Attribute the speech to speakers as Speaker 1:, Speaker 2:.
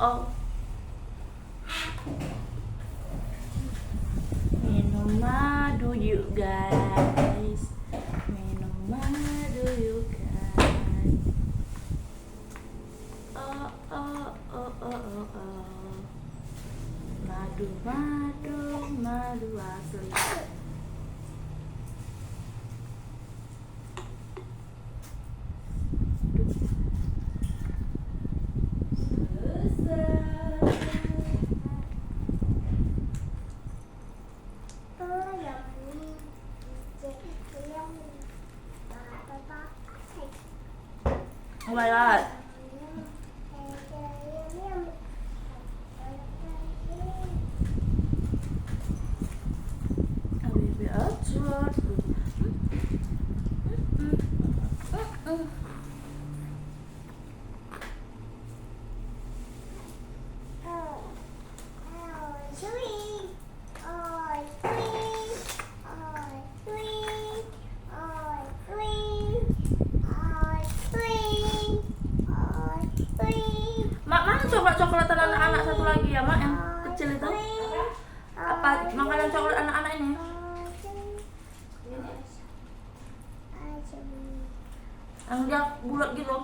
Speaker 1: oh. Minum madu yuk guys, minum madu yuk guys. Oh oh oh oh oh oh. Madu madu madu asli. Oh my god. Mak, mana coklat-coklatan anak-anak satu lagi ya, Mak, yang kecil itu? Apa makanan coklat anak-anak ini? Yang dia bulat gitu.